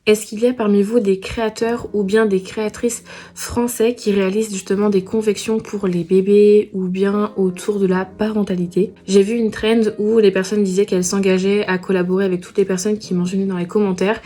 Est-ce qu'il y a parmi vous des créateurs ou bien des créatrices français qui réalisent justement des confections pour les bébés ou bien autour de la parentalité? J'ai vu une trend où les personnes disaient qu'elles s'engageaient à collaborer avec toutes les personnes qui mentionnaient dans les commentaires.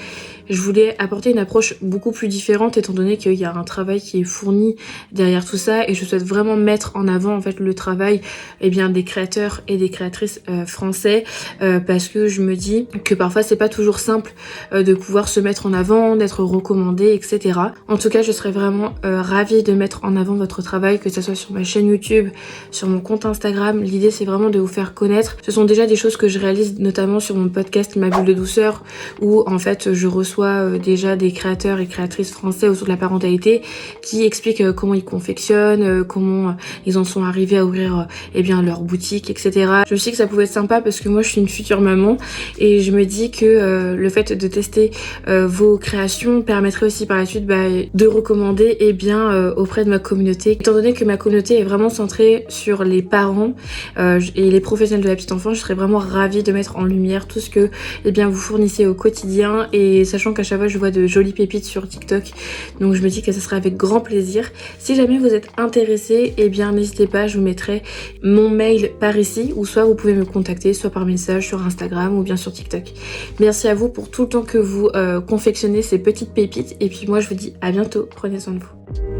Je voulais apporter une approche beaucoup plus différente étant donné qu'il y a un travail qui est fourni derrière tout ça et je souhaite vraiment mettre en avant en fait le travail des créateurs et des créatrices français parce que je me dis que parfois c'est pas toujours simple de pouvoir se mettre en avant, d'être recommandé, etc. En tout cas, je serais vraiment ravie de mettre en avant votre travail, que ce soit sur ma chaîne YouTube, sur mon compte Instagram. L'idée, c'est vraiment de vous faire connaître. Ce sont déjà des choses que je réalise notamment sur mon podcast Ma Bulle de Douceur, où en fait, je reçois déjà des créateurs et créatrices français autour de la parentalité qui expliquent comment ils confectionnent, comment ils en sont arrivés à ouvrir leur boutique, etc. Je me suis dit que ça pouvait être sympa parce que moi, je suis une future maman et je me dis que le fait de tester vos créations permettrait aussi par la suite de recommander auprès de ma communauté. Étant donné que ma communauté est vraiment centrée sur les parents et les professionnels de la petite enfance, je serais vraiment ravie de mettre en lumière tout ce que vous fournissez au quotidien et sachant qu'à chaque fois je vois de jolies pépites sur TikTok, donc je me dis que ce sera avec grand plaisir. Si jamais vous êtes intéressé, n'hésitez pas, je vous mettrai mon mail par ici ou soit vous pouvez me contacter soit par message sur Instagram ou bien sur TikTok. Merci à vous pour tout le temps que vous confectionnez ces petites pépites et puis moi je vous dis à bientôt, prenez soin de vous.